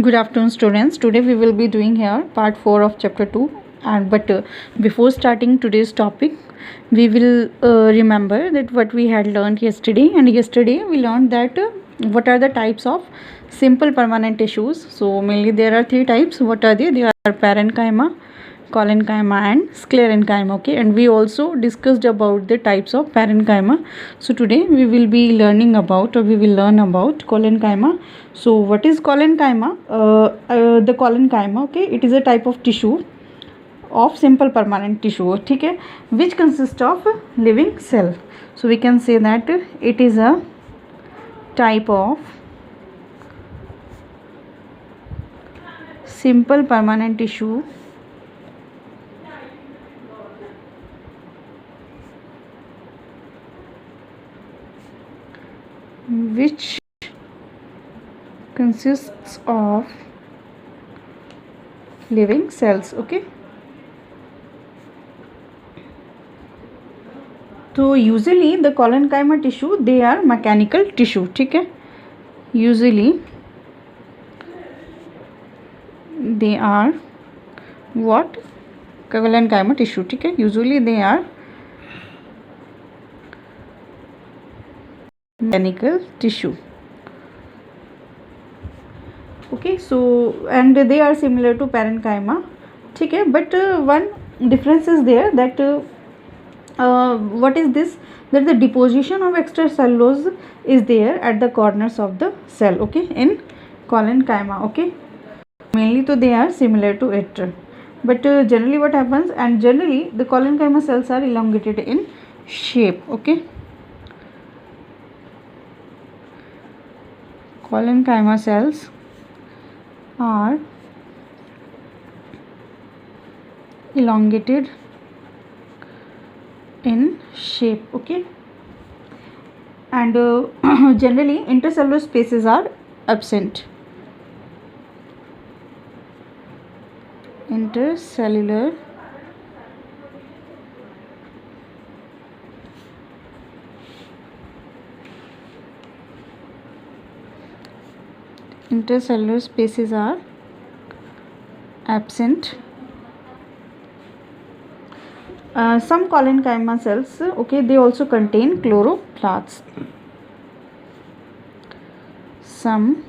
Good afternoon, students. Today we will be doing here part 4 of chapter 2. And before starting today's topic, we will remember that what we had learned yesterday. And yesterday we learned that what are the types of simple permanent tissues. So mainly there are 3 types. What are they? They are parenchyma, collenchyma and sclerenchyma. Okay, and we also discussed about the types of parenchyma. So today we will be learn about collenchyma. So what is collenchyma? The collenchyma, okay, it is a type of tissue of simple permanent tissue, okay, which consists of living cell. So we can say that it is a type of simple permanent tissue which consists of living cells. Okay, so usually the collenchyma tissue, they are mechanical tissue. Okay, usually they are what? Collenchyma tissue. Okay, usually they are mechanical tissue. Okay, so and they are similar to parenchyma. Okay, but one difference is there, that what is this? That the deposition of extracellulose is there at the corners of the cell. Okay, in collenchyma. Okay, mainly so they are similar to it, but generally what happens, and generally the collenchyma cells are elongated in shape. Okay, collenchyma cells are elongated in shape. Okay, and generally intercellular spaces are absent. Intercellular spaces are absent. Some collenchyma cells, okay, they also contain chloroplasts. Some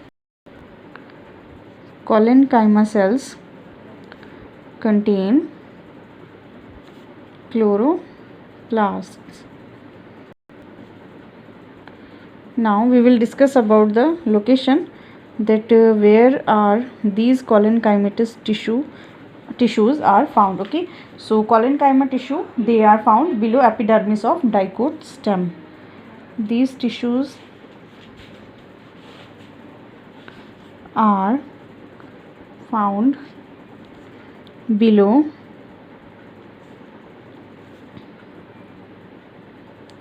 collenchyma cells contain chloroplasts. Now we will discuss about the location, that where are these collenchymatous tissues are found. Okay, so collenchyma tissue, they are found below epidermis of dicot stem. These tissues are found below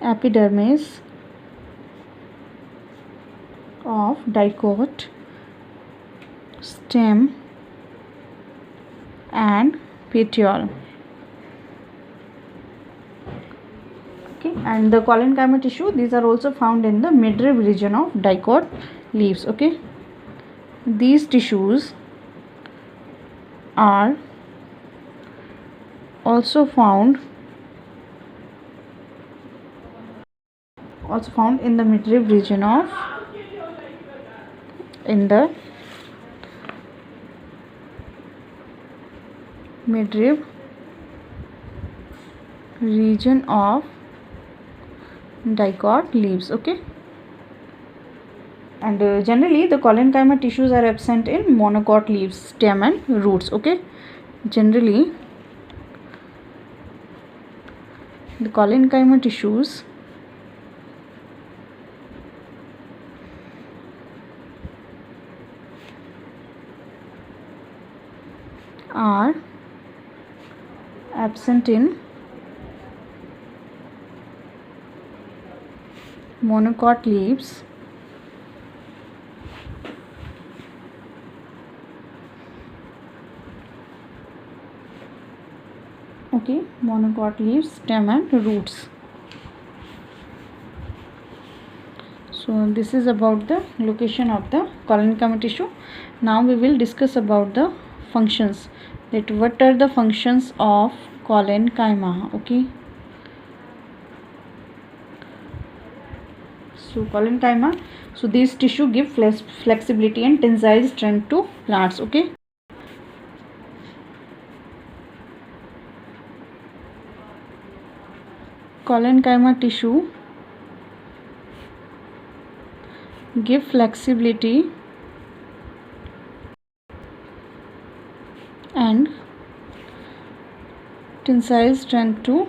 epidermis of dicot stem and petiole. Okay, and the collenchyma tissue, these are also found in the midrib region of dicot leaves. Okay, these tissues are also found in the midrib region of midrib region of dicot leaves. Okay, and generally the collenchyma tissues are absent in monocot leaves, stem and roots. Okay, generally the collenchyma tissues are absent in monocot leaves, okay, monocot leaves, stem and roots. So this is about the location of the collenchyma tissue. Now we will discuss about the functions, that what are the functions of collenchyma. Okay, so collenchyma, so these tissue give flexibility and tensile strength to plants. Okay, collenchyma tissue give flexibility and tensile strength to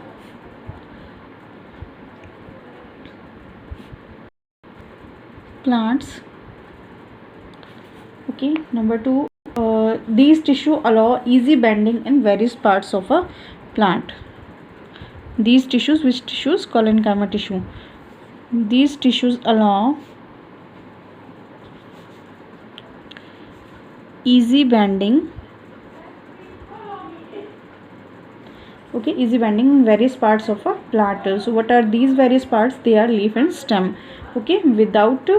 plants. Okay, number 2, these tissue allow easy bending in various parts of a plant. These tissues, which tissues? Collenchyma tissue. These tissues allow easy bending. Okay, easy bending in various parts of a plant. So what are these various parts? They are leaf and stem. Okay, without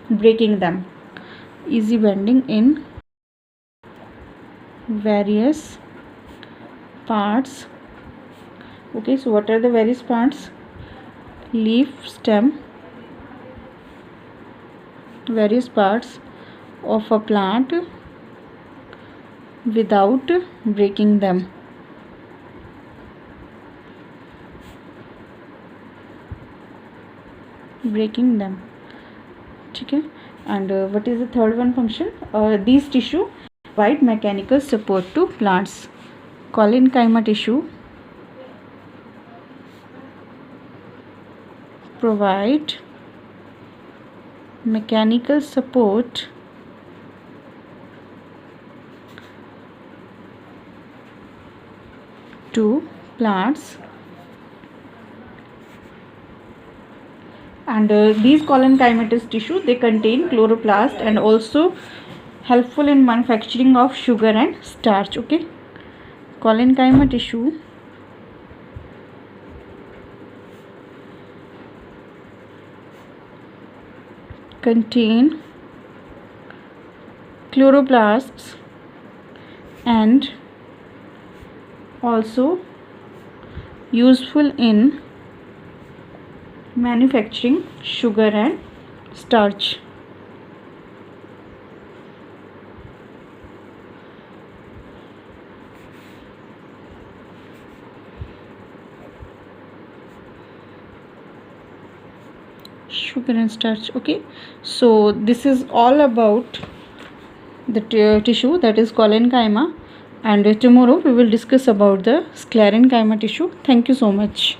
breaking them. Easy bending in various parts. Okay, so what are the various parts? Leaf, stem, various parts of a plant without breaking them. Okay, and what is the third one function? These tissue provide mechanical support to plants. Collenchyma tissue provide mechanical support to plants, and these collenchymatous tissue, they contain chloroplast and also helpful in manufacturing of sugar and starch. Okay, collenchyma tissue contain chloroplasts and also useful in manufacturing sugar and starch. Sugar and starch. Okay, so this is all about the tissue, that is collenchyma, and tomorrow we will discuss about the sclerenchyma tissue. Thank you so much.